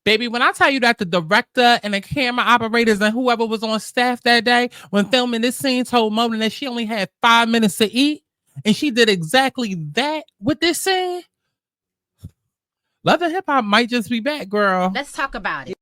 Baby, when I tell you that the director and the camera operators and whoever was on staff that day when filming this scene told Mona that she only had 5 minutes to eat, and she did exactly that with this scene, Love and Hip Hop might just be back, girl. Let's talk about it.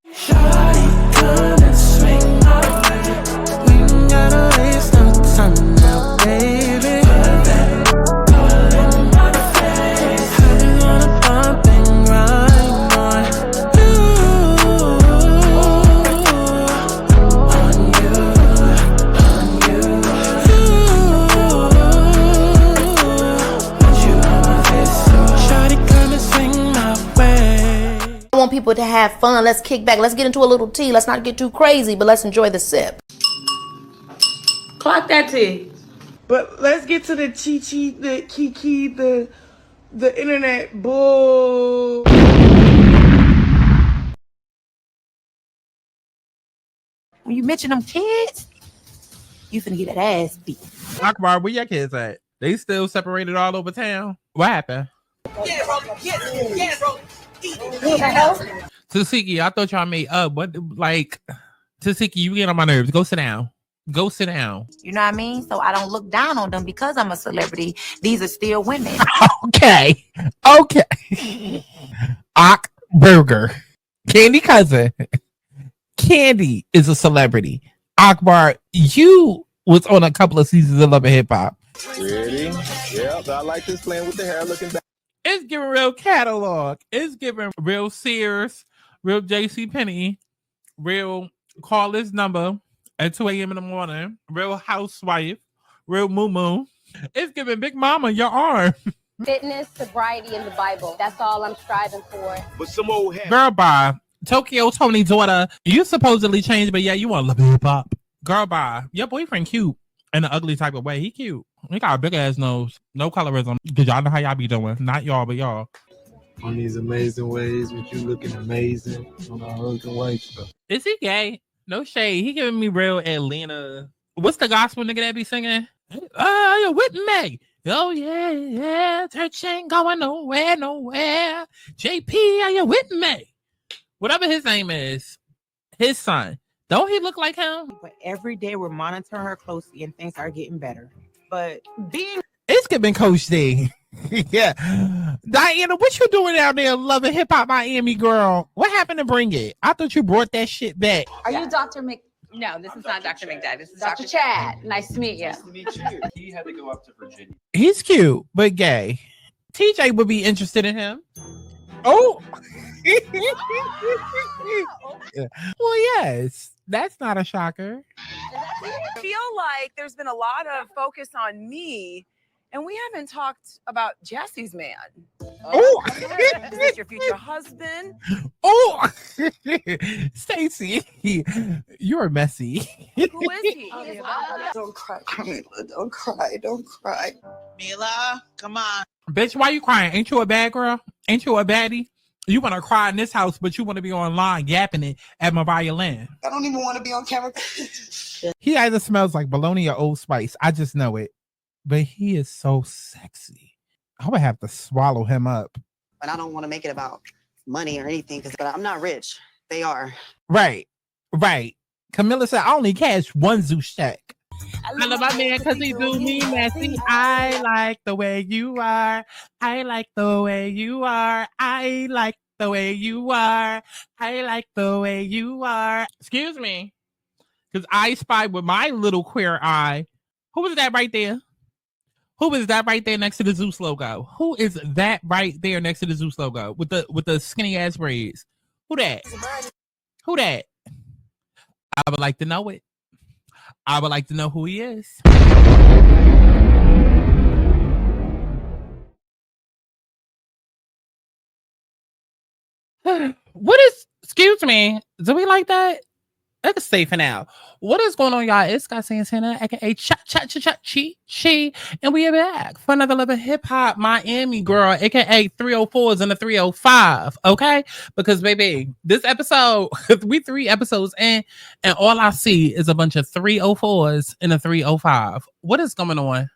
I want people to have fun. Let's kick back. Let's get into a little tea. Let's not get too crazy, but let's enjoy the sip. Clock that tea. But let's get to the chi-chi, the kiki, the internet bull. When you mention them kids, you finna get that ass beat. Akbar, where your kids at? They still separated all over town? What happened? Tasiki, I thought y'all made up. What, like, Tasiki, you get on my nerves. Go sit down. Go sit down. You know what I mean? So I don't look down on them because I'm a celebrity. These are still women. Okay. Ak Burger. Candy cousin. Candy is a celebrity. Akbar, you was on a couple of seasons of Love and Hip Hop. Ready? Yep, I like this playing with the hair looking back. It's giving real catalog. It's giving real Sears, real JCPenney, real call this number at 2 a.m. in the morning, real housewife, real moo-moo. It's giving Big Mama your arm. Fitness, sobriety, and the Bible. That's all I'm striving for. But some old head. Girl, bye. Tokyo Tony's daughter, you supposedly changed, but yeah, you want to love hip hop. Girl, bye. Your boyfriend cute in an ugly type of way. He cute. He got a big ass nose. No colorism. Because y'all know how y'all be doing. Not y'all, but y'all. On these amazing ways with you looking amazing on our husband wife stuff. Is he gay? No shade. He giving me real Atlanta. What's the gospel nigga that be singing? You're with me. Oh yeah. Church ain't going nowhere. JP, are you with me? Whatever his name is. His son. Don't he look like him? But every day we're monitoring her closely and things are getting better. But it's giving Coach D. Yeah. Diana, what you doing out there loving Hip Hop Miami, girl? What happened to Bring It? I thought you brought that shit back. Are you Dr. No, this is not Dr. McDad. This is Dr. Chad. Nice to meet you. Nice to meet you. He had to go up to Virginia. He's cute, but gay. TJ would be interested in him. Oh. Well, yes. That's not a shocker. I feel like there's been a lot of focus on me, and we haven't talked about Jesse's man. Oh, is this your future husband? Oh, Stacey, you're messy. Who is he? Don't cry, Camila. Don't cry. Don't cry. Mila, come on. Bitch, why you crying? Ain't you a bad girl? Ain't you a baddie? You want to cry in this house, but you want to be online yapping it at Mariah Lynn. I don't even want to be on camera. He either smells like bologna or Old Spice. I just know it. But he is so sexy. I would have to swallow him up. But I don't want to make it about money or anything because I'm not rich. They are. Right. Camilla said, I only cash one Zeus check. I love my man because he do me messy. I like the way you are. I like the way you are. I like the way you are. I like the way you are. Excuse me. Because I spy with my little queer eye. Who is that right there? Who is that right there next to the Zeus logo? Who is that right there next to the Zeus logo with the skinny ass braids? Who that? Who that? I would like to know it. I would like to know who he is. What is, excuse me, do we like that? Let's stay for now. What is going on, y'all? It's Santana, aka Chi, and we are back for another Love and Hip Hop Miami, girl, aka 304s and the 305. Okay, because baby, this episode we 3 episodes in, and all I see is a bunch of 304s and a 305. What is going on?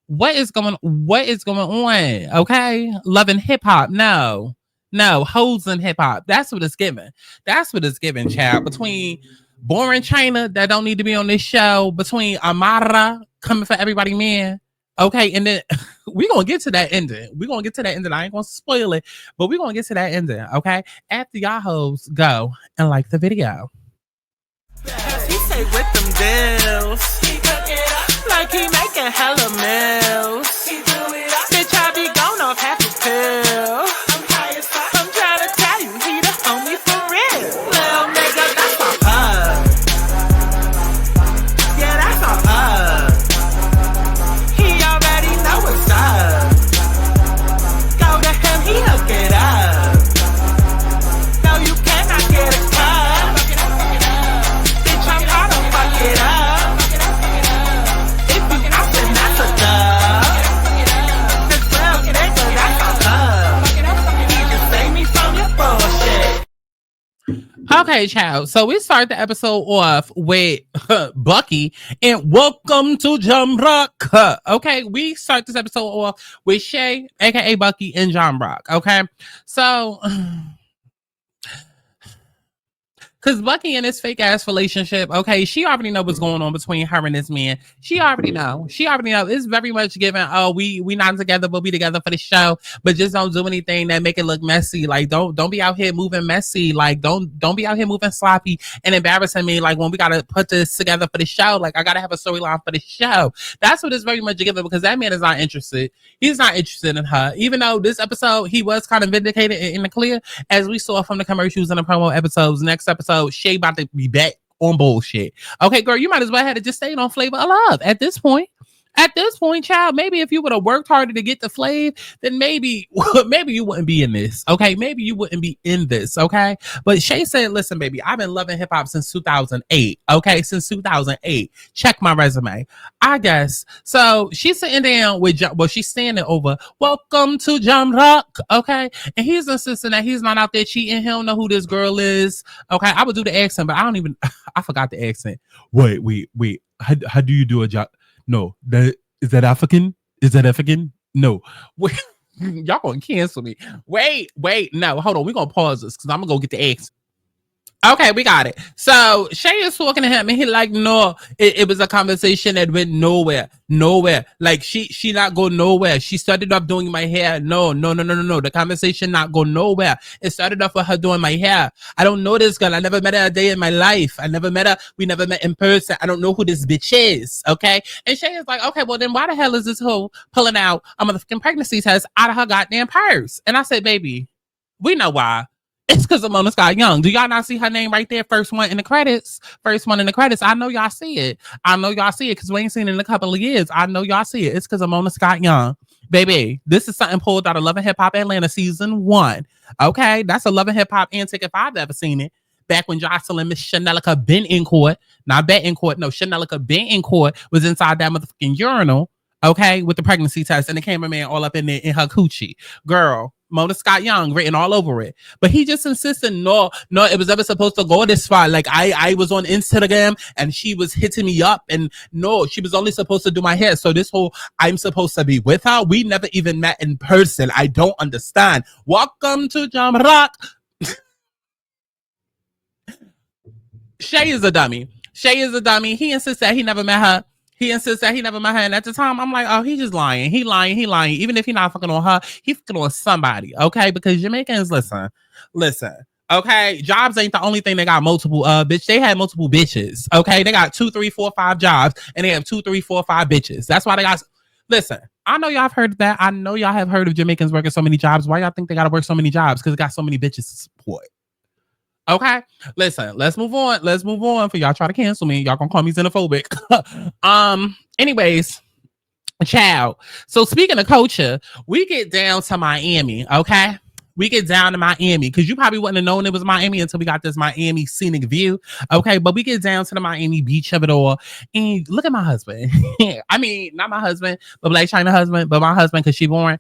What is going on? Okay, Love and Hip Hop. No, No, hoes in hip hop. That's what it's giving. That's what it's giving, child. Between boring Chyna that don't need to be on this show, between Amara coming for everybody, man. Okay, and then we're gonna get to that ending. We're gonna get to that ending. I ain't gonna spoil it, but we're gonna get to that ending. Okay, after y'all hoes go and like the video. He say with them deals, he cook it up like he making hella meals. He do it up, bitch, I be gone off half a pill. I'm high as fuck. I'm trying to tell you, he the homie for real. Little nigga, that's my pug. Yeah, that's my pug. He already know what's up. Go to him, he hook it up. No, you cannot get a cut. Bitch, I'm hard to fuck it up. If you out, then that's a dub. This real nigga, that's a hug. He just save me from your bullshit. Okay, child. So we start the episode off with Bucky and welcome to Jam Rock. Okay, we start this episode off with Shay, aka Bucky, and Jam Rock. Okay, so because Bucky and his fake ass relationship, okay, she already know what's going on between her and this man. She already know. It's very much given. Oh, we not together, but we together for the show. But just don't do anything that make it look messy. Like don't be out here moving messy. Like don't be out here moving sloppy and embarrassing me. Like when we gotta put this together for the show. Like I gotta have a storyline for the show. That's what it's very much given because that man is not interested. He's not interested in her. Even though this episode he was kind of vindicated in the clear, as we saw from the commercials and the promo episodes. Next episode. Shay about to be back on bullshit. Okay, girl, you might as well have just stayed on Flavor of Love at this point. At this point, child, maybe if you would have worked harder to get the Flav, then maybe you wouldn't be in this. Okay, maybe you wouldn't be in this. Okay, but Shay said, "Listen, baby, I've been loving hip hop since 2008. Okay, since 2008. Check my resume. I guess." So she's sitting down with, she's standing over. Welcome to Jam Rock. Okay, and he's insisting that he's not out there cheating. He don't know who this girl is. Okay, I would do the accent, but I forgot the accent. Wait. How do you do a job? No, is that African? Is that African? No. Wait, y'all gonna cancel me. Wait, no, hold on. We're gonna pause this because I'm gonna go get the X. Okay, we got it. So Shay is talking to him and he like, no, it was a conversation that went nowhere. Like she not go nowhere. She started off doing my hair. No. The conversation not go nowhere. It started off with her doing my hair. I don't know this girl. I never met her a day in my life. I never met her. We never met in person. I don't know who this bitch is. Okay. And Shay is like, okay, well then why the hell is this hoe pulling out a motherfucking pregnancy test out of her goddamn purse? And I said, baby, we know why. It's because Amona Scott Young. Do y'all not see her name right there? First one in the credits. I know y'all see it. Because we ain't seen it in a couple of years. I know y'all see it. It's because Amona Scott Young. Baby, this is something pulled out of Love and Hip Hop Atlanta season 1. Okay? That's a Love and Hip Hop antic if I've ever seen it. Back when Jocelyn Miss Chanelica been in court. Not bet in court. No, Chanelica been in court. Was inside that motherfucking urinal. Okay? With the pregnancy test. And the cameraman all up in there in her coochie. Girl. Mona Scott Young written all over it, but he just insisted no, it was never supposed to go this far. Like I was on Instagram and she was hitting me up, and no, she was only supposed to do my hair. So this whole I'm supposed to be with her. We never even met in person. I don't understand. Welcome to Jam Rock. Shay is a dummy. He insists that he never met her. And at the time, I'm like, oh, he just lying. He lying. Even if he not fucking on her, he fucking on somebody, okay? Because Jamaicans, listen, okay? Jobs ain't the only thing they got multiple, bitch. They had multiple bitches, okay? They got 2, 3, 4, 5 jobs, and they have 2, 3, 4, 5 bitches. That's why they got, listen, I know y'all have heard of that. I know y'all have heard of Jamaicans working so many jobs. Why y'all think they got to work so many jobs? Because they got so many bitches to support. Okay, listen, let's move on for y'all try to cancel me. Y'all gonna call me xenophobic. Anyways, child. So speaking of culture, we get down to Miami, okay? We get down to Miami because you probably wouldn't have known it was Miami until we got this Miami scenic view. Okay, but we get down to the Miami beach of it all. And look at my husband. I mean, not my husband, but Blac Chyna husband, but my husband because she born.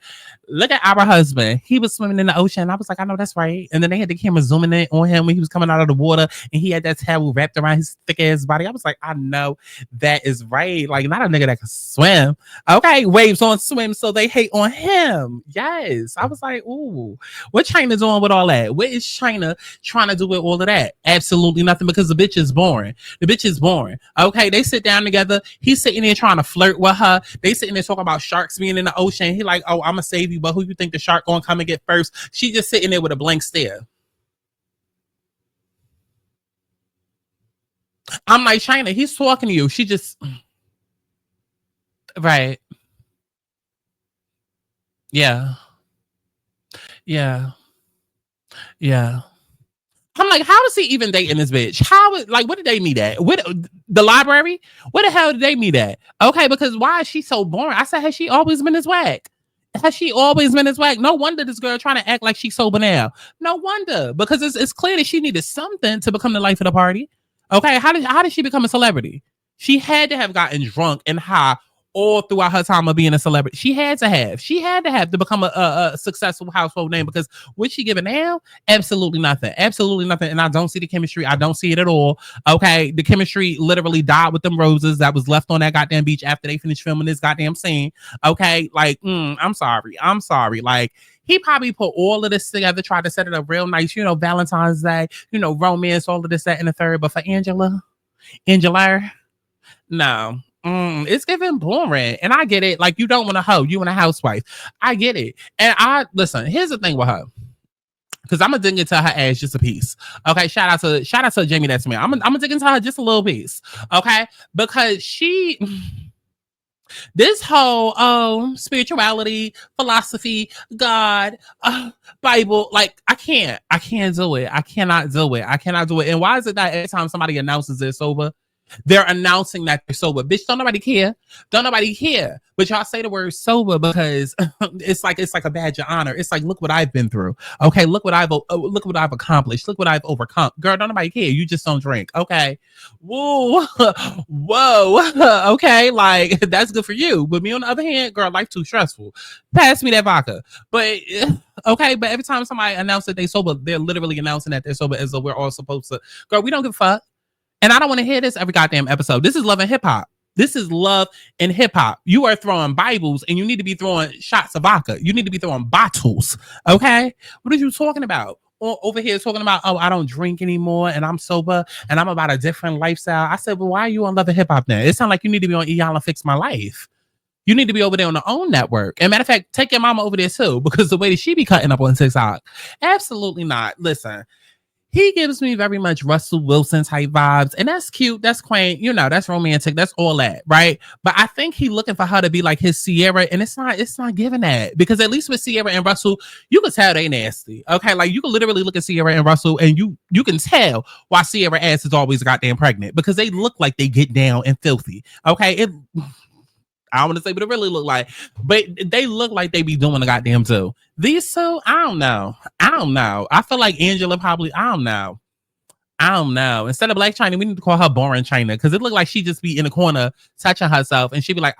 Look at our husband. He was swimming in the ocean. I was like, I know that's right. And then they had the camera zooming in on him when he was coming out of the water and he had that towel wrapped around his thick ass body. I was like, I know that is right. Like, not a nigga that can swim. Okay, waves on swim, so they hate on him. Yes. I was like, ooh. What Chyna doing with all that? What is Chyna trying to do with all of that? Absolutely nothing, because the bitch is boring. The bitch is boring. Okay, they sit down together. He's sitting there trying to flirt with her. They sitting there talking about sharks being in the ocean. He like, oh, I'm gonna save you, but who you think the shark gonna come and get first? She just sitting there with a blank stare. I'm like, Chyna, he's talking to you. She just, right. Yeah. Yeah. Yeah. I'm like, how is he even dating this bitch? How, like, what did they meet at? What, the library? Where the hell did they meet at? Okay, because why is she so boring? I said, has she always been this whack? Has she always been this whack? No wonder this girl trying to act like she's sober now. No wonder, because it's clear that she needed something to become the life of the party. Okay, how did she become a celebrity? She had to have gotten drunk and high all throughout her time of being a celebrity. She had to have to become a successful household name, because what she giving now? Absolutely nothing. Absolutely nothing. And I don't see the chemistry. I don't see it at all. Okay. The chemistry literally died with them roses that was left on that goddamn beach after they finished filming this goddamn scene. Okay. Like, I'm sorry. Like, he probably put all of this together, tried to set it up real nice, Valentine's Day, romance, all of this, that, and the third. But for Angela, no. It's giving boring. And I get it. Like, you don't want a hoe, you want a housewife. I get it. And listen, here's the thing with her, because I'm gonna dig into her ass just a piece. Okay, shout out to Jamie, that's me. I'm gonna dig into her just a little piece. Okay, because this whole spirituality, philosophy, God, Bible, like, I can't do it. I cannot do it. And why is it that every time somebody announces they're sober, they're announcing that they're sober? Bitch, don't nobody care. But y'all say the word sober because it's like a badge of honor. It's like, look what I've been through. Okay, look what I've accomplished. Look what I've overcome. Girl, don't nobody care. You just don't drink. Okay. Whoa. Okay, like, that's good for you. But me, on the other hand, girl, life too stressful. Pass me that vodka. But okay, but every time somebody announces that they're sober, they're literally announcing that they're sober as though we're all supposed to. Girl, we don't give a fuck. And I don't want to hear this every goddamn episode. This is love and hip hop. You are throwing Bibles and you need to be throwing shots of vodka. You need to be throwing bottles. Okay? What are you talking about? Over here talking about, oh, I don't drink anymore and I'm sober and I'm about a different lifestyle. I said, well, why are you on love and hip hop then? It sounds like you need to be on Y'all and Fix My Life. You need to be over there on the OWN network. And matter of fact, take your mama over there too, because the way that she be cutting up on TikTok, absolutely not. Listen, he gives me very much Russell Wilson type vibes, and that's cute, that's quaint, that's romantic, that's all that, right? But I think he looking for her to be like his Sierra, and it's not giving that, because at least with Sierra and Russell, you can tell they nasty. Okay, like, you can literally look at Sierra and Russell, and you can tell why Sierra ass is always goddamn pregnant, because they look like they get down and filthy. Okay, I don't want to say what it really look like, but they look like they be doing the goddamn too. These two, I don't know. I feel like Angela probably, I don't know. Instead of Blac Chyna, we need to call her Boring Chyna, because it looked like she just be in the corner touching herself, and she'd be like,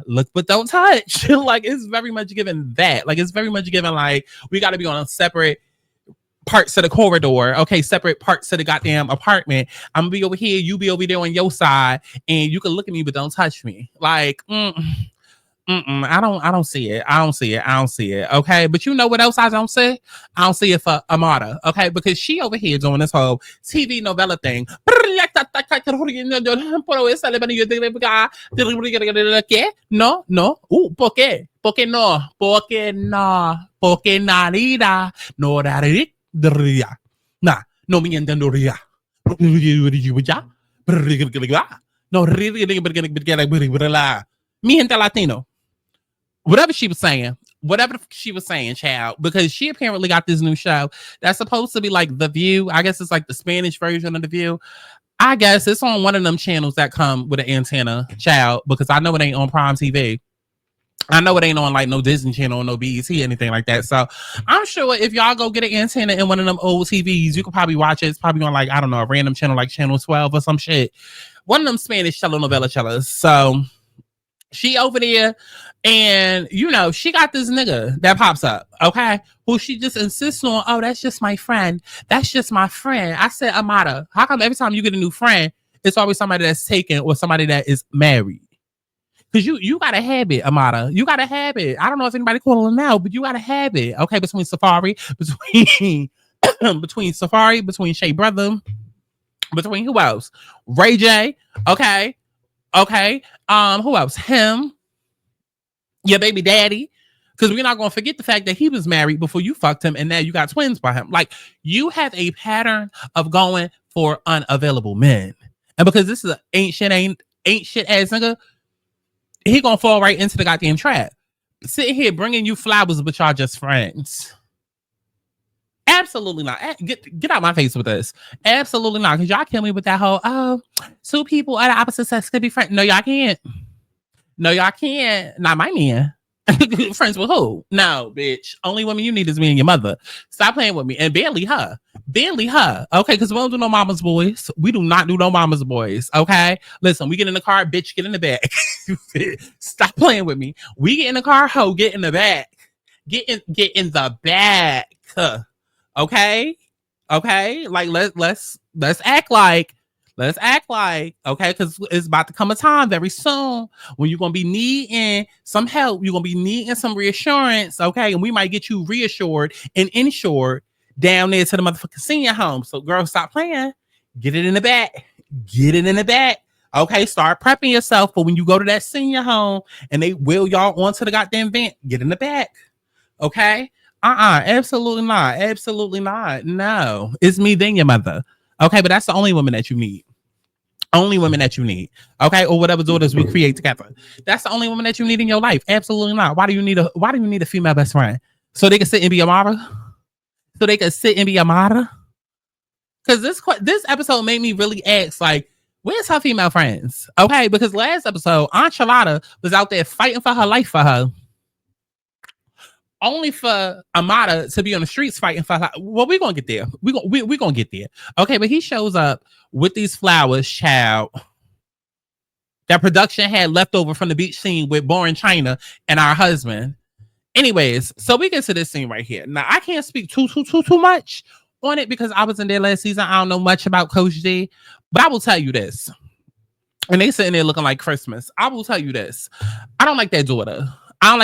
look but don't touch. Like, it's very much given that. Like, it's very much given like we got to be on a separate parts of the corridor, okay, separate parts of the goddamn apartment. I'm gonna be over here, you be over there on your side, and you can look at me but don't touch me. Like, I don't see it. Okay, but you know what else I don't see? I don't see it for Amara. Okay, because she over here doing this whole TV novella thing. No. ¿Por qué? Porque no. Porque nadie no no me entendería. No, mi gente Latino. Whatever she was saying, child, because she apparently got this new show that's supposed to be like The View. I guess it's like the Spanish version of The View. I guess it's on one of them channels that come with an antenna, child, because I know it ain't on Prime TV. I know it ain't on like no Disney Channel or no BET, anything like that. So I'm sure if y'all go get an antenna in one of them old TVs, you can probably watch it. It's probably on like, I don't know, a random channel like Channel 12 or some shit. One of them Spanish telenovelas. So she over there, and she got this nigga that pops up, okay, who she just insists on, oh, that's just my friend. I said, Amara, how come every time you get a new friend, it's always somebody that's taken or somebody that is married? Because you got a habit, Amara. You got a habit. I don't know if anybody calling them out, but you got a habit. Okay, between Safari, between Safari, between Shea Brother, between who else? Ray J. Okay. Who else? Him. Your baby daddy. Because we're not going to forget the fact that he was married before you fucked him, and now you got twins by him. Like, you have a pattern of going for unavailable men. And because this is an ain't shit ass nigga, he gonna fall right into the goddamn trap. Sitting here bringing you flowers, but y'all just friends. Absolutely not. Get out my face with this. Absolutely not. Because y'all kill me with that whole, two people of the opposite sex could be friends. No, y'all can't. No, y'all can't. Not my man. Friends with who? No, bitch. Only woman you need is me and your mother. Stop playing with me. And barely her. Barely her. Okay, because we don't do no mama's boys. We do not do no mama's boys. Okay? Listen, we get in the car, bitch, get in the back. Stop playing with me. We get in the car, ho, get in the back. Get in the back. Okay? Okay? Like, let's act like. Let's act like, okay, because it's about to come a time very soon when you're going to be needing some help. You're going to be needing some reassurance, okay? And we might get you reassured and insured down there to the motherfucking senior home. So, girl, stop playing. Get it in the back. Get it in the back. Okay, start prepping yourself for when you go to that senior home and they wheel y'all onto the goddamn vent. Get in the back. Okay? Absolutely not. Absolutely not. No. It's me, then your mother. Okay, but that's the only woman that you need. Only woman that you need. Okay, or whatever daughters we create together. That's the only woman that you need in your life. Absolutely not. Why do you need a female best friend? So they can sit and be Amara? So they can sit and be Amara? Because this episode made me really ask, like, where's her female friends? Okay, because last episode, Aunt Charlotta was out there fighting for her life for her. Only for Amara to be on the streets fighting for her. Well, we're going to get there. We're going to get there. Okay, but he shows up with these flowers, child, that production had left over from the beach scene with Blac Chyna and our husband. Anyways, so we get to this scene right here. Now, I can't speak too much on it because I was in there last season. I don't know much about Coach D, but I will tell you this. And they sitting there looking like Christmas. I will tell you this. I don't like that daughter. I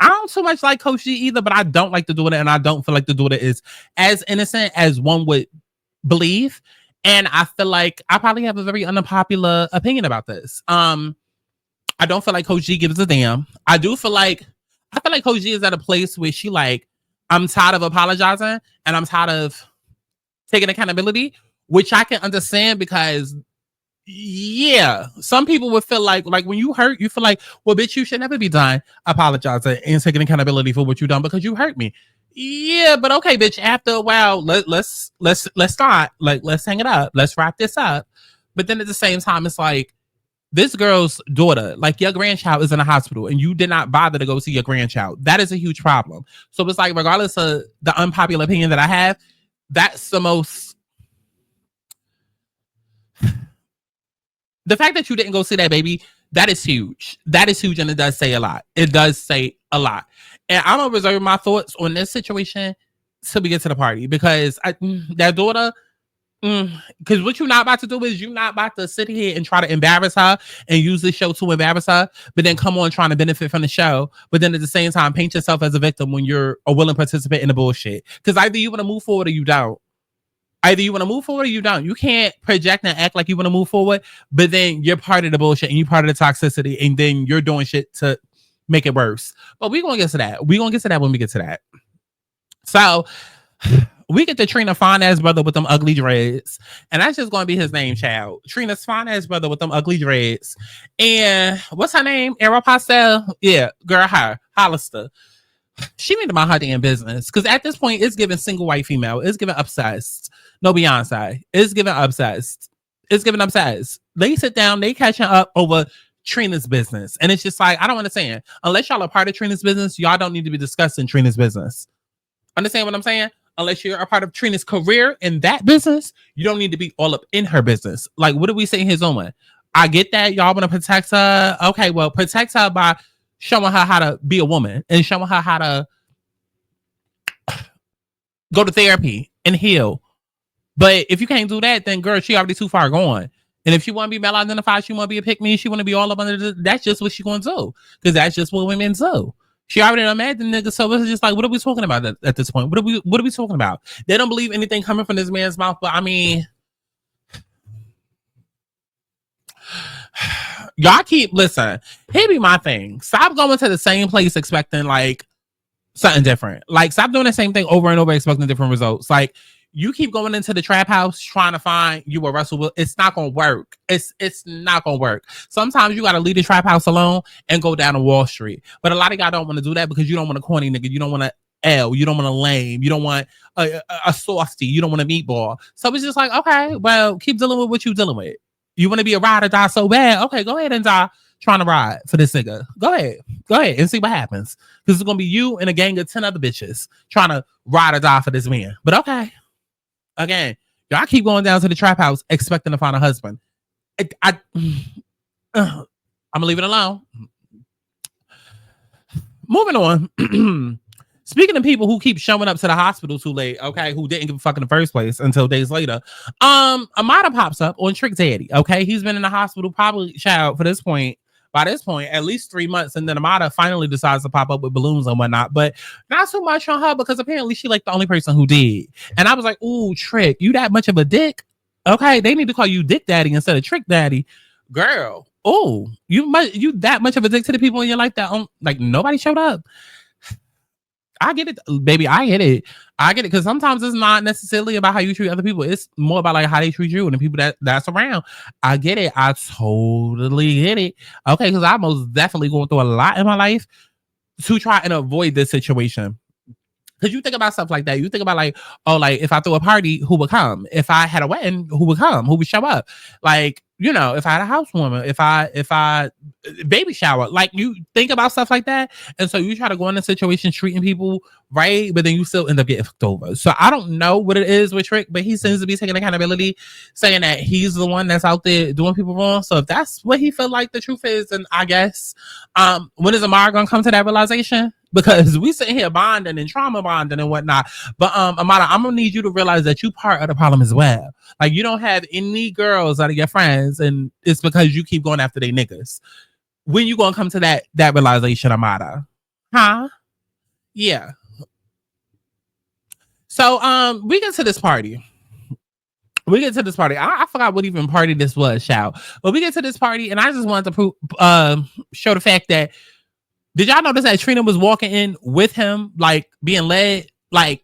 don't so much like Coach G either, but I don't like the daughter, and I don't feel like the daughter is as innocent as one would believe. And I feel like I probably have a very unpopular opinion about this. I don't feel like Coach G gives a damn. I feel like Coach G is at a place where she like, I'm tired of apologizing and I'm tired of taking accountability, which I can understand because yeah, some people would feel like when you hurt, you feel like, well, bitch, you should never be done apologizing and taking accountability for what you done because you hurt me. Yeah, but okay, bitch. After a while, let's start. Like, let's hang it up. Let's wrap this up. But then at the same time, it's like this girl's daughter, like your grandchild, is in a hospital, and you did not bother to go see your grandchild. That is a huge problem. So it's like, regardless of the unpopular opinion that I have, that's the most. The fact that you didn't go see that baby, that is huge. That is huge, and it does say a lot. It does say a lot. And I'm going to reserve my thoughts on this situation till we get to the party because that daughter, because what you're not about to do is you're not about to sit here and try to embarrass her and use this show to embarrass her, but then come on trying to benefit from the show, but then at the same time paint yourself as a victim when you're a willing participant in the bullshit. Because either you want to move forward or you don't. Either you want to move forward or you don't. You can't project and act like you want to move forward, but then you're part of the bullshit and you're part of the toxicity, and then you're doing shit to make it worse. But we're going to get to that. We're going to get to that when we get to that. So we get to Trina fine-ass brother with them ugly dreads. And that's just going to be his name, child. Trina's fine-ass brother with them ugly dreads. And what's her name? Aeropostale? Yeah, girl, her. Hollister. She need to mind her damn business. Because at this point, it's giving single white female. It's giving obsessed. No, Beyonce. It's giving obsessed. It's giving obsessed. They sit down, they catching up over Trina's business. And it's just like, I don't understand. Unless y'all are part of Trina's business, y'all don't need to be discussing Trina's business. Understand what I'm saying? Unless you're a part of Trina's career in that business, you don't need to be all up in her business. Like, what are we saying here on? I get that y'all want to protect her. Okay, well, protect her by showing her how to be a woman and showing her how to go to therapy and heal. But if you can't do that, then girl, she already too far gone. And if she want to be male identified, she want to be a pick me, she want to be all up under that's just what she going to do. Because that's just what women do. She already done mad the nigga, so it's just like, what are we talking about at this point? What are we talking about? They don't believe anything coming from this man's mouth, but I mean, y'all listen, here be my thing. Stop going to the same place expecting like something different. Like, stop doing the same thing over and over expecting different results. Like, you keep going into the trap house trying to find you a Russell Wilson. It's not gonna work. It's not gonna work. Sometimes you gotta leave the trap house alone and go down to Wall Street. But a lot of y'all don't want to do that because you don't want a corny nigga. You don't want a L. You don't want a lame. You don't want a softy. You don't want a meatball. So it's just like, okay, well, keep dealing with what you dealing with. You want to be a ride or die so bad? Okay, go ahead and die trying to ride for this nigga. Go ahead and see what happens. Because it's gonna be you and a gang of 10 other bitches trying to ride or die for this man. But okay. Again, y'all keep going down to the trap house expecting to find a husband. I'm gonna leave it alone. Moving on. Speaking of people who keep showing up to the hospital too late, okay, who didn't give a fuck in the first place until days later. Amara pops up on Trick Daddy. Okay, he's been in the hospital probably by this point, at least 3 months, and then Amara finally decides to pop up with balloons and whatnot, but not so much on her because apparently she like the only person who did. And I was like, ooh, Trick, you that much of a dick? Okay, they need to call you Dick Daddy instead of Trick Daddy, girl. Oh, you that much of a dick to the people in your life that like nobody showed up. I get it, baby. I get it because sometimes it's not necessarily about how you treat other people. It's more about like how they treat you and the people that's around. I get it. I totally get it. Okay, because I'm most definitely going through a lot in my life to try and avoid this situation. Because you think about stuff like that. You think about like, oh, like if I threw a party, who would come? If I had a wedding, who would come? Who would show up? Like, you know, if I had a housewarming, if I baby shower, like you think about stuff like that. And so you try to go in a situation treating people right, but then you still end up getting fucked over. So I don't know what it is with Trick, but he seems to be taking accountability, saying that he's the one that's out there doing people wrong. So if that's what he felt like the truth is, then I guess when is Amara gonna come to that realization? Because we sitting here bonding and trauma bonding and whatnot. But Amara, I'm gonna need you to realize that you part of the problem as well. Like you don't have any girls out of your friends, and it's because you keep going after they niggas. When you gonna come to that realization, Amara? Huh? Yeah. So we get to this party. I forgot what even party this was, shout. But we get to this party, and I just wanted to show the fact that. Did y'all notice that Trina was walking in with him, like being led? Like,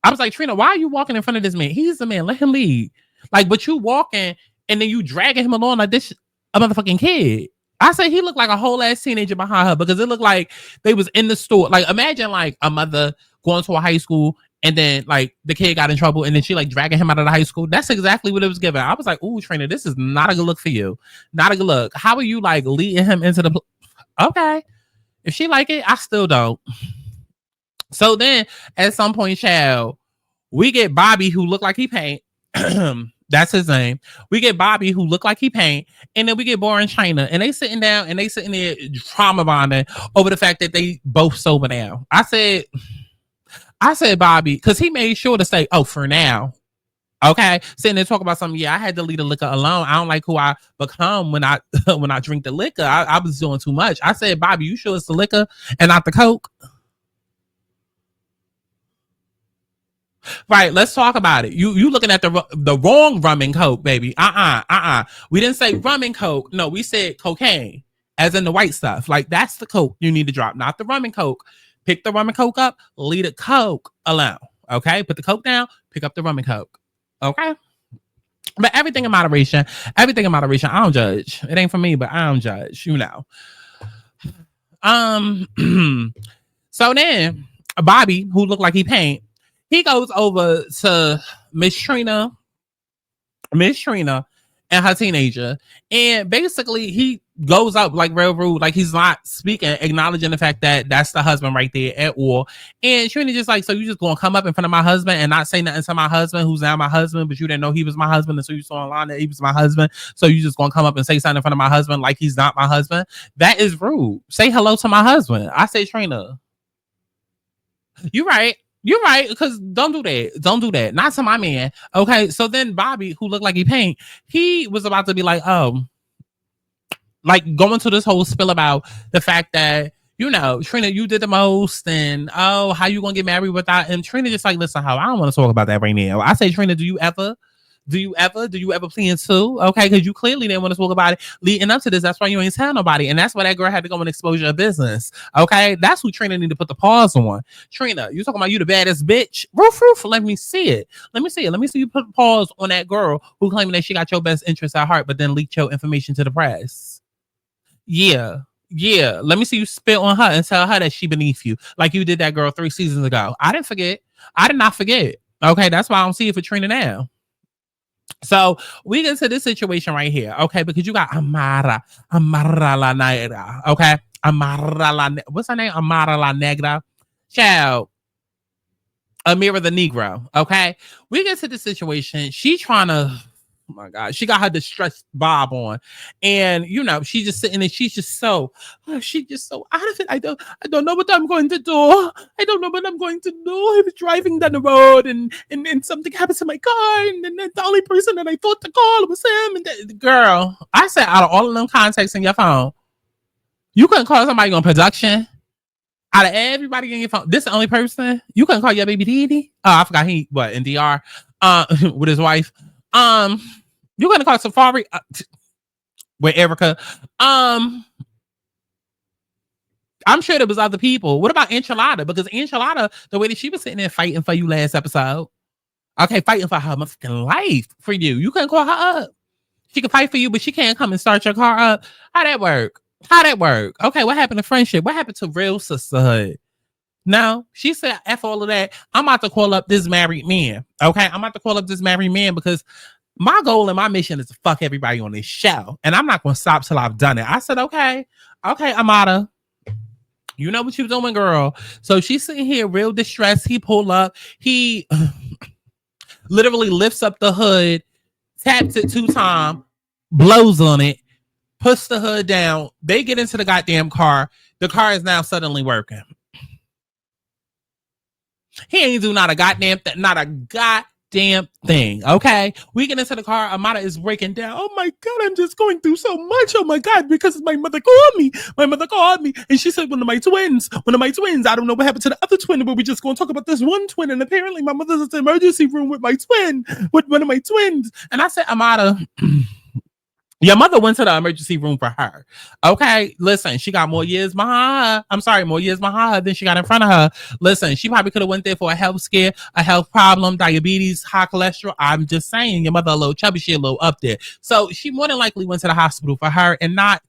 I was like, Trina, why are you walking in front of this man? He's the man. Let him lead. Like, but you walking and then you dragging him along like this a motherfucking kid. I say he looked like a whole ass teenager behind her because it looked like they was in the store. Like, imagine like a mother going to a high school and then like the kid got in trouble and then she like dragging him out of the high school. That's exactly what it was given. I was like, ooh, Trina, this is not a good look for you. Not a good look. How are you like leading him into the okay. If she like it, I still don't. So then at some point, child, we get Bobby who looked like he paint. That's his name. We get Bobby who looked like he paint. And then we get Blac Chyna. And they sitting down and they sitting there trauma bonding over the fact that they both sober now. I said, Bobby, because he made sure to say, oh, for now. Okay, sitting there talking about something. Yeah, I had to leave the liquor alone. I don't like who I become when I when I drink the liquor. I was doing too much. I said, Bobby, you sure it's the liquor and not the coke? Right, let's talk about it. You looking at the wrong rum and coke, baby. We didn't say rum and coke. No, we said cocaine, as in the white stuff. Like that's the coke you need to drop, not the rum and coke. Pick the rum and coke up, leave the coke alone. Okay, put the coke down, pick up the rum and coke. Okay, but everything in moderation. I don't judge. It ain't for me, but I don't judge. You know. So then Bobby, who looked like he paint, he goes over to Miss Trina and her teenager, and basically he goes up like real rude, like he's not speaking, acknowledging the fact that that's the husband right there at all. And Trina just like, so you just gonna come up in front of my husband and not say nothing to my husband, who's now my husband, but you didn't know he was my husband, and so you saw online that he was my husband, so you just gonna come up and say something in front of my husband like he's not my husband? That is rude. Say hello to my husband. I say, Trina, you right. You're right, because don't do that. Don't do that. Not to my man. Okay, so then Bobby, who looked like he paint, he was about to be like, oh, like going to this whole spill about the fact that, you know, Trina, you did the most, and oh, how you gonna get married without him? Trina just like, listen, how I don't want to talk about that right now. I say, Trina, do you ever plan to? Okay, because you clearly didn't want to talk about it leading up to this. That's why you ain't tell nobody, and that's why that girl had to go and expose your business. Okay, that's who Trina need to put the pause on. Trina, you talking about you the baddest bitch? Roof, let me see it. Let me see you put a pause on that girl who claiming that she got your best interest at heart, but then leaked your information to the press. Yeah. Let me see you spit on her and tell her that she beneath you, like you did that girl 3 seasons ago. I didn't forget. I did not forget. Okay, that's why I don't see it for Trina now. So we get to this situation right here, okay? Because you got Amara La Negra, okay? What's her name? Amara La Negra. Child. Amira the Negro, okay? We get to the situation. She trying to, oh my God, she got her distressed bob on, and you know she's just sitting and she's just so out of it. I don't know what I'm going to do. I don't know what I'm going to do. I was driving down the road and something happened to my car, and then the only person that I thought to call was him. And the girl, I said, out of all of them contacts in your phone, you couldn't call somebody on production. Out of everybody in your phone, this is the only person you couldn't call your baby daddy. Oh, I forgot he in DR with his wife. You're gonna call Safari with Erica. I'm sure there was other people. What about Enchilada? Because Enchilada, the way that she was sitting there fighting for you last episode, okay, fighting for her motherfucking life for you. You couldn't call her up. She can fight for you, but she can't come and start your car up. How that work? Okay, what happened to friendship? What happened to real sisterhood? No, she said, F all of that. I'm about to call up this married man. Okay, I'm about to call up this married man because my goal and my mission is to fuck everybody on this show. And I'm not going to stop till I've done it. I said, okay, Amara, you know what you're doing, girl. So she's sitting here real distressed. He pulled up. He literally lifts up the hood, taps it 2 times, blows on it, puts the hood down. They get into the goddamn car. The car is now suddenly working. He ain't do not a goddamn thing. Okay, we get into the car. Amara is breaking down. Oh my God, I'm just going through so much. Oh my God, because my mother called me. And she said one of my twins. I don't know what happened to the other twin, but we're just going to talk about this one twin. And apparently my mother's in the emergency room with one of my twins. And I said, Amara, your mother went to the emergency room for her. Okay, listen, she got more years behind her than she got in front of her. Listen, she probably could have went there for a health scare, a health problem, diabetes, high cholesterol. I'm just saying, your mother a little chubby, she a little up there. So she more than likely went to the hospital for her and not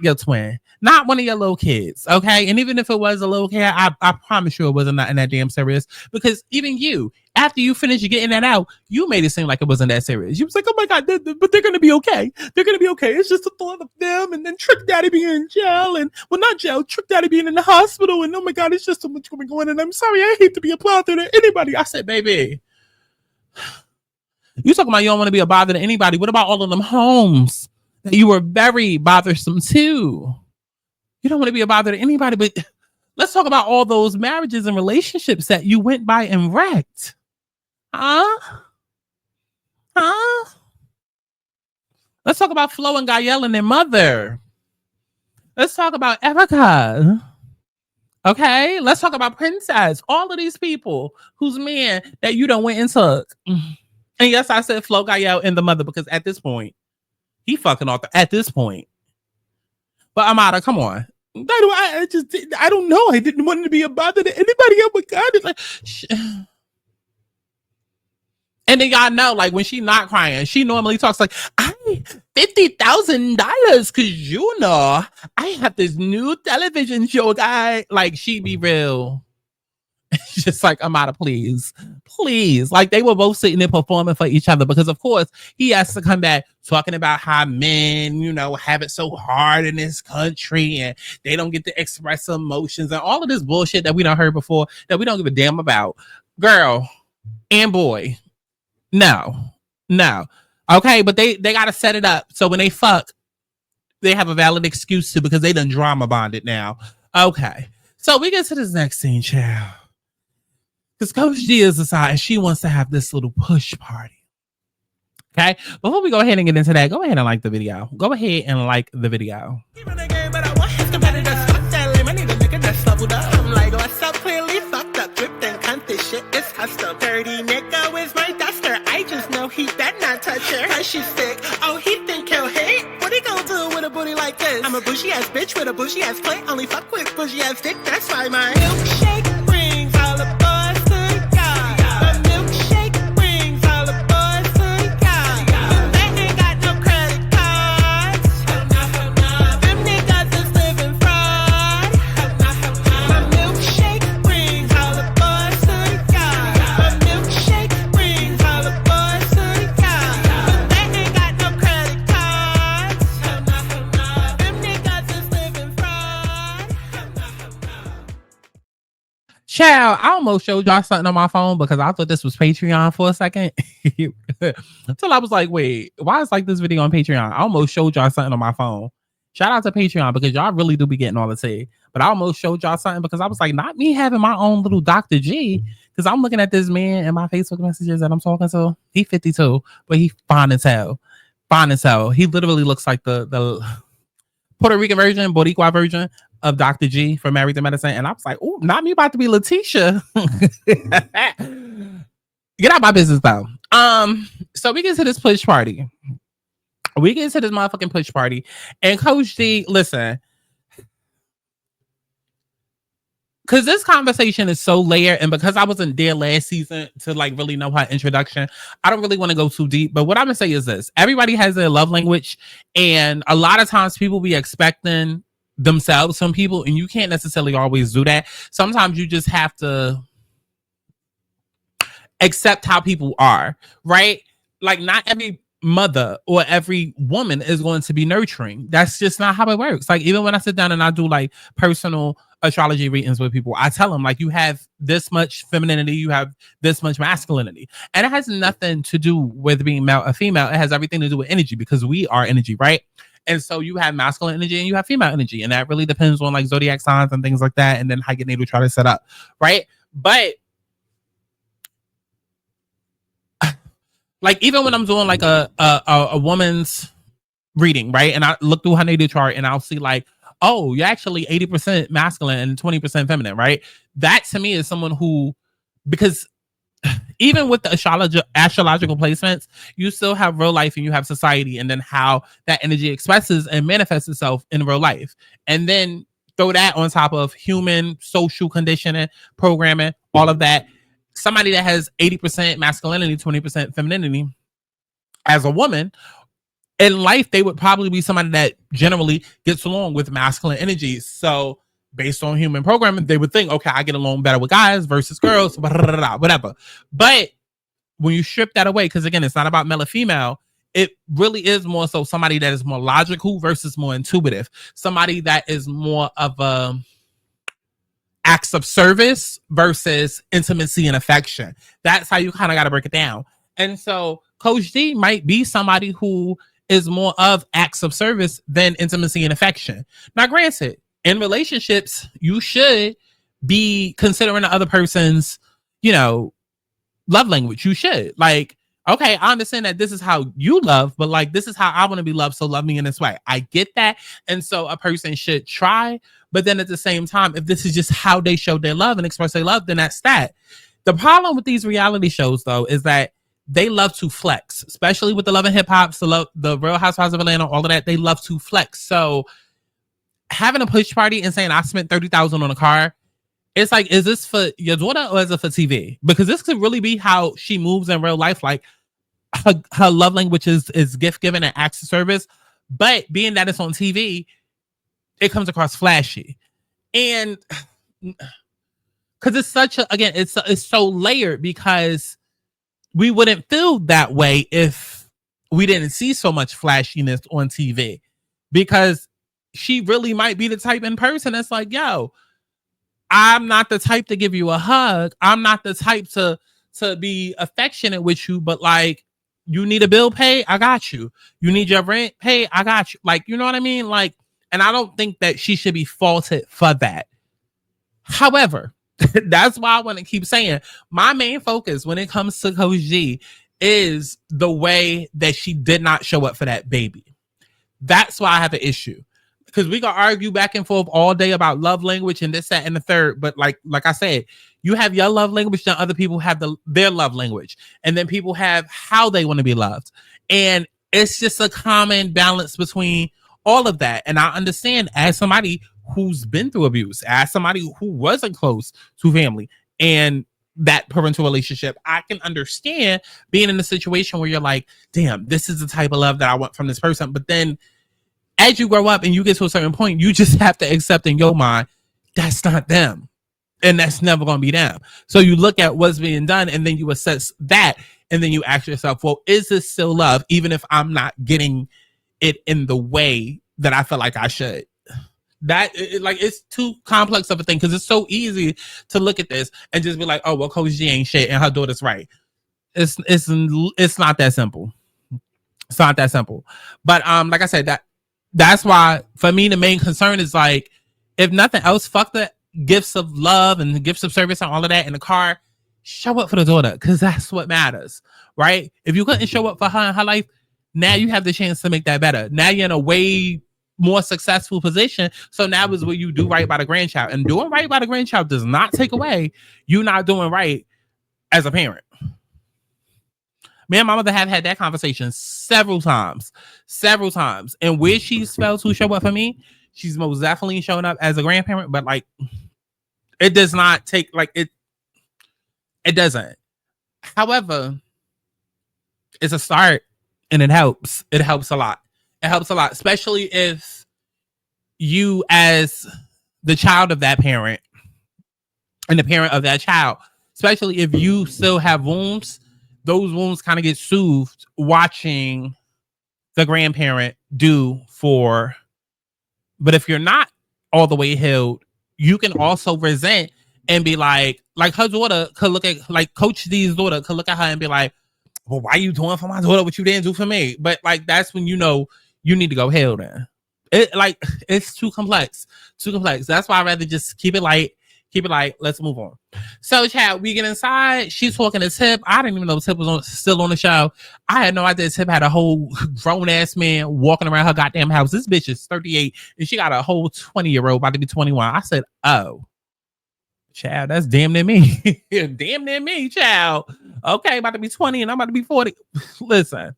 your twin, not one of your little kids, okay? And even if it was a little kid, I promise you it wasn't nothing that damn serious, because even you, after you finished getting that out, you made it seem like it wasn't that serious. You was like, oh my God, but they're going to be okay. It's just the thought of them, and then Trick Daddy being in jail, and, well, not jail, Trick Daddy being in the hospital, and oh my God, it's just so much going on, and I'm sorry, I hate to be a bother to anybody. I said, baby, you talking about you don't want to be a bother to anybody. What about all of them homes that you were very bothersome to? You don't want to be a bother to anybody, but let's talk about all those marriages and relationships that you went by and wrecked. Huh? Let's talk about Flo and Gael and their mother. Let's talk about Erica. Okay? Let's talk about Princess. All of these people whose man that you done went and took. And yes, I said Flo, Gael, and the mother, because at this point, he fucking off at this point. But Amara, come on. I don't know. I didn't want to be a bother to anybody. Oh my God. It's like, and then y'all know, like, when she not crying, she normally talks like, $50,000 because you know I have this new television show guy. Like, she be real. Just like, Amara, please. Like, they were both sitting there performing for each other, because of course he has to come back talking about how men, you know, have it so hard in this country and they don't get to express emotions and all of this bullshit that we done heard before that we don't give a damn about. Girl and boy. No. Okay, but they got to set it up so when they fuck, they have a valid excuse to, because they done drama bonded now. Okay, so we get to this next scene, child. Because Coach G is deciding she wants to have this little push party. Okay, before we go ahead and get into that, go ahead and like the video. Go ahead and like the video. I'm like, what's up, clearly fucked up, dripped and cunt, this shit is custom. Dirty nigga is my duster, I just know he better not touch her, cause she's sick. Oh, he think he'll hit? What he gonna do with a booty like this? I'm a bougie ass bitch with a bougie ass plate, only fuck with bougie ass dick, that's why my milkshake brings all the boys to God. My milkshake brings all the boys to God. They ain't got no credit cards. Them niggas is living fraud. My milkshake brings all the boys to God. My milkshake brings all the boys to God. They ain't got no credit cards. Them niggas is living fraud. Child, I almost showed y'all something on my phone because I thought this was Patreon for a second. Until I was like, wait, why is like this video on Patreon? I almost showed y'all something on my phone. Shout out to Patreon because y'all really do be getting all the tea. But I almost showed y'all something because I was like, not me having my own little Dr. G. Because I'm looking at this man in my Facebook messages that I'm talking to. He 52, but he fine as hell. Fine as hell. He literally looks like the Puerto Rican version, Boricua version of Dr. G from Married to Medicine. And I was like, oh, not me about to be Letitia. Get out my business though. So we get to this push party. We get to this motherfucking push party. And Coach G, listen. Because this conversation is so layered, and because I wasn't there last season to like really know her introduction, I don't really want to go too deep. But what I'm gonna say is this: everybody has their love language, and a lot of times people be expecting themselves from people, and you can't necessarily always do that. Sometimes you just have to accept how people are, right? Like not every mother or every woman is going to be nurturing. That's just not how it works. Like even when I sit down and I do like personal astrology readings with people, I tell them like you have this much femininity, you have this much masculinity, and it has nothing to do with being male or female. It has everything to do with energy because we are energy, right? And so you have masculine energy and you have female energy, and that really depends on like zodiac signs and things like that, and then how your natal chart is set up, right? But like even when I'm doing like a woman's reading, right, and I look through her natal chart and I'll see like, oh, you're actually 80% masculine and 20% feminine, right? That to me is someone who, because even with the astrological placements, you still have real life and you have society, and then how that energy expresses and manifests itself in real life. And then throw that on top of human social conditioning, programming, all of that. Somebody that has 80% masculinity, 20% femininity as a woman, in life, they would probably be somebody that generally gets along with masculine energies. So based on human programming, they would think, okay, I get along better with guys versus girls, whatever. But when you strip that away, because again, it's not about male or female, it really is more so somebody that is more logical versus more intuitive. Somebody that is more of a acts of service versus intimacy and affection. That's how you kind of got to break it down. And so Coach D might be somebody who is more of acts of service than intimacy and affection. Now, granted, in relationships, you should be considering the other person's, love language. You should. Like, okay, I understand that this is how you love, but like, this is how I want to be loved. So love me in this way. I get that. And so a person should try. But then at the same time, if this is just how they show their love and express their love, then that's that. The problem with these reality shows, though, is that they love to flex, especially with the Love and Hip Hop, the Real Housewives of Atlanta, all of that. They love to flex. So having a push party and saying I spent $30,000 on a car, it's like, is this for your daughter or is it for TV? Because this could really be how she moves in real life. Like her love language is gift giving and acts of service. But being that it's on TV, it comes across flashy. And because it's such a, again, it's so layered, because we wouldn't feel that way if we didn't see so much flashiness on TV, because she really might be the type in person that's like, yo, I'm not the type to give you a hug. I'm not the type to be affectionate with you, but like, you need a bill paid, I got you. You need your rent paid, I got you. Like, you know what I mean? Like, and I don't think that she should be faulted for that. However, That's why I want to keep saying my main focus when it comes to Coach G is the way that she did not show up for that baby. That's why I have an issue. Because we can argue back and forth all day about love language and this, that, and the third. But like I said, you have your love language, then other people have their love language. And then people have how they want to be loved. And it's just a common balance between all of that. And I understand as somebody who's been through abuse, as somebody who wasn't close to family and that parental relationship, I can understand being in a situation where you're like, damn, this is the type of love that I want from this person. But then as you grow up and you get to a certain point, you just have to accept in your mind, that's not them. And that's never going to be them. So you look at what's being done and then you assess that. And then you ask yourself, well, is this still love? Even if I'm not getting it in the way that I feel like I should. It's too complex of a thing because it's so easy to look at this and just be like, oh, well, Coach G ain't shit and her daughter's right. It's not that simple. It's not that simple. But like I said, that's why for me the main concern is like, if nothing else, fuck the gifts of love and the gifts of service and all of that in the car. Show up for the daughter because that's what matters, right? If you couldn't show up for her in her life, now you have the chance to make that better. Now you're in a way more successful position. So now is where you do right by the grandchild. And doing right by the grandchild does not take away you not doing right as a parent. Me and my mother have had that conversation several times. And where she's failed to show up for me, she's most definitely showing up as a grandparent, but like it does not take like it doesn't. However, it's a start and it helps. It helps a lot. It helps a lot, especially if you as the child of that parent and the parent of that child, especially if you still have wounds, those wounds kind of get soothed watching the grandparent do for. But if you're not all the way healed, you can also resent and be like her daughter could look at, like Coach D's daughter could look at her and be like, well, why are you doing for my daughter what you didn't do for me? But like, that's when you know you need to go heal then. It's too complex. That's why I'd rather just keep it light. Let's move on. So, Chad, we get inside. She's talking to Tip. I didn't even know Tip was still on the show. I had no idea Tip had a whole grown-ass man walking around her goddamn house. This bitch is 38, and she got a whole 20-year-old about to be 21. I said, oh, child, that's damn near me. Damn near me, child. Okay, about to be 20, and I'm about to be 40. Listen,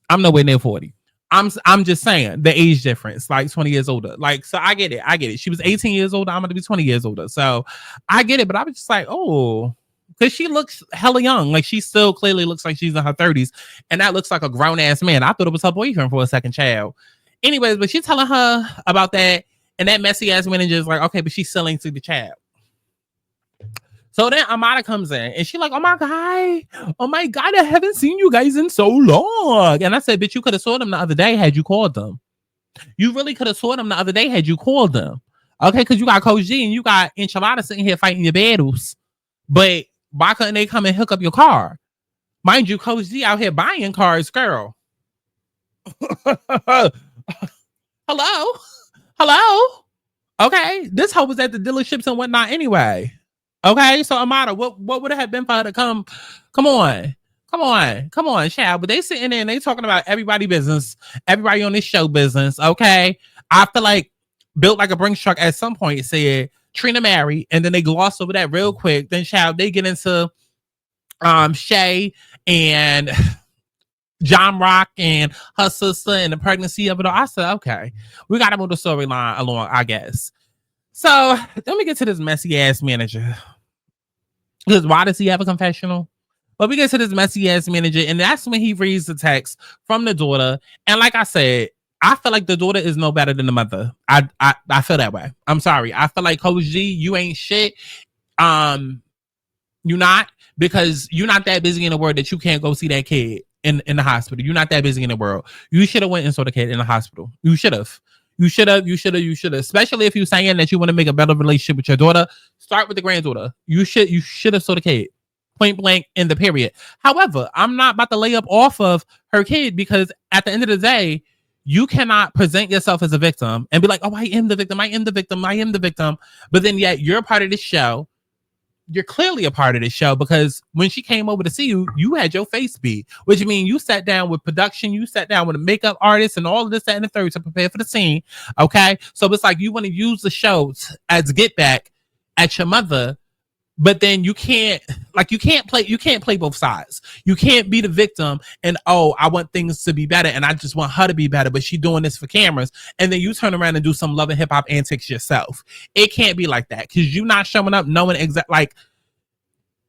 I'm nowhere near 40. I'm just saying the age difference, like 20 years older. Like, so I get it. She was 18 years older. I'm going to be 20 years older. So I get it. But I was just like, oh, because she looks hella young. Like, she still clearly looks like she's in her 30s. And that looks like a grown ass man. I thought it was her boyfriend for a second, child. Anyways, but she's telling her about that. And that messy ass manager is like, okay, but she's selling to the child. So then Amara comes in and she's like, oh my God, I haven't seen you guys in so long. And I said, bitch, you could have saw them the other day had you called them. You really could have saw them the other day had you called them. Okay, because you got Coach G and you got Enchilada sitting here fighting your battles. But why couldn't they come and hook up your car? Mind you, Coach G out here buying cars, girl. Hello? Okay, this hoe was at the dealerships and whatnot anyway. Okay, so Amara, what would it have been for her to come on, child. But they sitting there and they talking about everybody business, everybody on this show business, okay? I feel like Built Like a Brinks Truck at some point said Trina married, and then they gloss over that real quick. Then, child, they get into Shay and John Rock and her sister and the pregnancy of it all. I said, okay, we got to move the storyline along, I guess. So then we get to this messy ass manager. Because why does he have a confessional? But we get to this messy ass manager, and that's when he reads the text from the daughter. And like I said, I feel like the daughter is no better than the mother. I feel that way. I'm sorry. I feel like Coach G, you ain't shit. You not, because you're not that busy in the world that you can't go see that kid in the hospital. You're not that busy in the world. You should have went and saw the kid in the hospital. You should have. Especially if you're saying that you want to make a better relationship with your daughter, start with the granddaughter. You should have saw the kid. Point blank in the period. However, I'm not about to lay up off of her kid, because at the end of the day, you cannot present yourself as a victim and be like, oh, I am the victim. But then yet you're part of this show. you're clearly a part of the show, because when she came over to see you, you had your face beat, which means you sat down with production, you sat down with a makeup artist and all of this, that, and the third to prepare for the scene. Okay. So it's like you want to use the show as get back at your mother, but then you can't play both sides. You can't be the victim and, oh, I want things to be better and I just want her to be better, but she's doing this for cameras. And then you turn around and do some Love and Hip Hop antics yourself. It can't be like that, because you're not showing up knowing like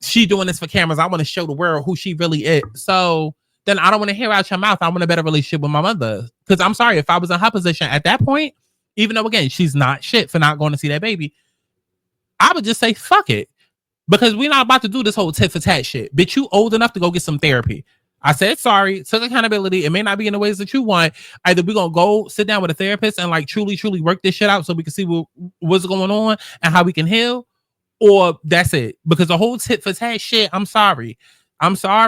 she doing this for cameras. I want to show the world who she really is. So then I don't want to hear out your mouth, I want a better relationship with my mother. Because I'm sorry, if I was in her position at that point, even though, again, she's not shit for not going to see that baby, I would just say, fuck it. Because we're not about to do this whole tit for tat shit. Bitch, you old enough to go get some therapy. I said sorry, took accountability. It may not be in the ways that you want. Either we're going to go sit down with a therapist and like truly work this shit out so we can see what's going on and how we can heal, or that's it. Because the whole tit for tat shit, I'm sorry. And I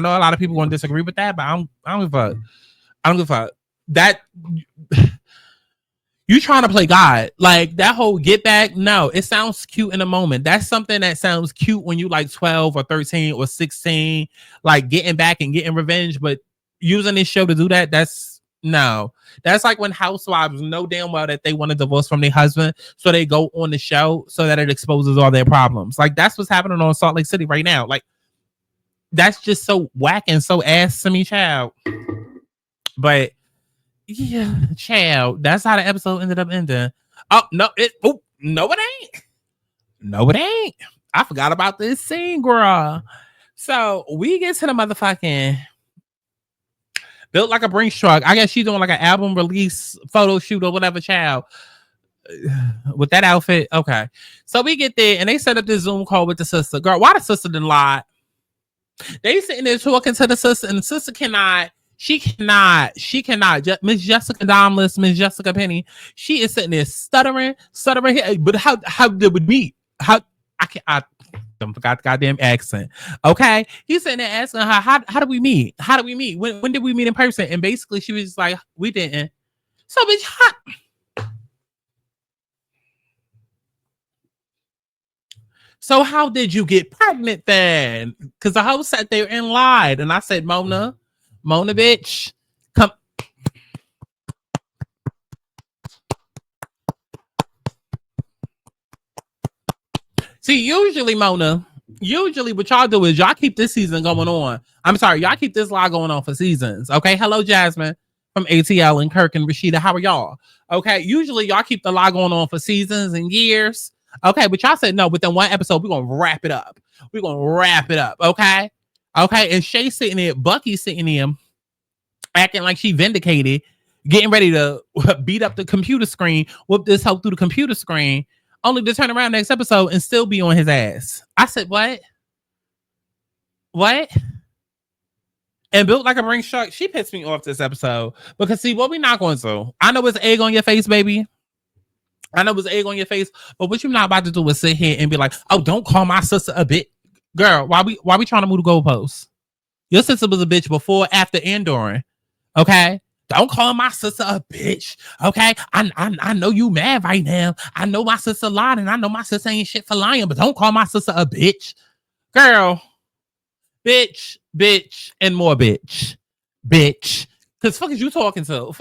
know a lot of people going to disagree with that, but I don't give a fuck. I don't give a fuck. That... You trying to play God, like that whole get back. No, it sounds cute in a moment. That's something that sounds cute when you like 12 or 13 or 16, like getting back and getting revenge. But using this show to do that, that's like when housewives know damn well that they want a divorce from their husband, so they go on the show so that it exposes all their problems. Like that's what's happening on Salt Lake City right now. Like that's just so whack and so ass to me, child. But yeah, child, that's how the episode ended up ending. No, it ain't. No, it ain't. I forgot about this scene, girl. So we get to the motherfucking built like a Brinks truck. I guess she's doing like an album release photo shoot or whatever, child. With that outfit. Okay. So we get there and they set up this Zoom call with the sister. Girl, why the sister didn't lie? They sitting there talking to the sister, and the sister cannot. She cannot. Miss Jessica Domless, Miss Jessica Penny. She is sitting there stuttering. But how did we meet? I don't forgot the goddamn accent. Okay, he's sitting there asking her, how do we meet? When did we meet in person? And basically, she was just like, we didn't. So, bitch, so how did you get pregnant then? Because the host sat there and lied, and I said, Mona, bitch, come. See, usually what y'all do is y'all keep this season going on. I'm sorry, y'all keep this lie going on for seasons. Okay, hello, Jasmine from ATL and Kirk and Rashida. How are y'all? Okay, usually y'all keep the lie going on for seasons and years. Okay, but y'all said no, within one episode, we're going to wrap it up. Okay? Okay, and Shay's sitting there, Bucky's sitting there, acting like she vindicated, getting ready to beat up the computer screen, whoop this hoe through the computer screen, only to turn around next episode and still be on his ass. I said, what? And built like a ring shark, she pissed me off this episode. Because see, what we not going to, I know it's egg on your face, baby. But what you're not about to do is sit here and be like, oh, don't call my sister a bitch. Girl, why we trying to move the goalposts? Your sister was a bitch before, after, and during. Okay? Don't call my sister a bitch. Okay? I know you mad right now. I know my sister lied, and I know my sister ain't shit for lying, but don't call my sister a bitch. Girl. Bitch, and more bitch. Because fuck is you talking to?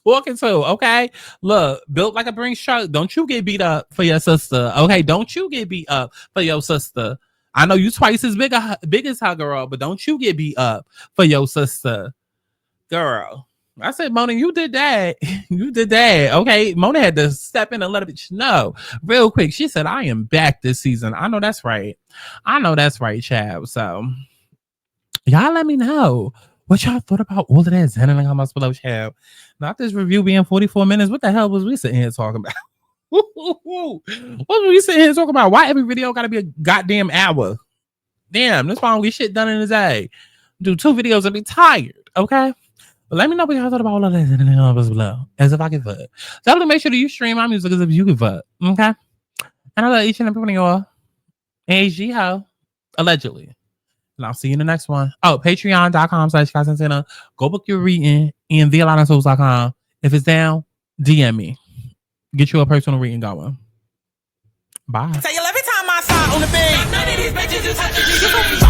Okay? Look, built like a Brinks truck. Don't you get beat up for your sister. Okay? Don't you get beat up for your sister. I know you twice as big as her, girl, but don't you get beat up for your sister. Girl. I said, Mona, you did that. Okay? Mona had to step in and let a bitch know real quick. She said, I am back this season. I know that's right, Chad. So y'all let me know what y'all thought about all of that Zen and comments below, Chad. Not this review being 44 minutes. What the hell was we sitting here talking about? What were we sitting here talking about? Why every video gotta be a goddamn hour? Damn, this why we shit done in a day. Do 2 videos and be tired, okay? But let me know what y'all thought about all of that in the comments below. As if I give up. Definitely make sure that you stream my music as if you give up, okay? And I love each and every one of y'all. AG ho, allegedly. And I'll see you in the next one. Oh, patreon.com/Santana. Go book your reading in thealanansouls.com. If it's down, DM me. Get you a personal reading going. Bye. Tell you every time I saw on the beat. None of these bitches is touching you.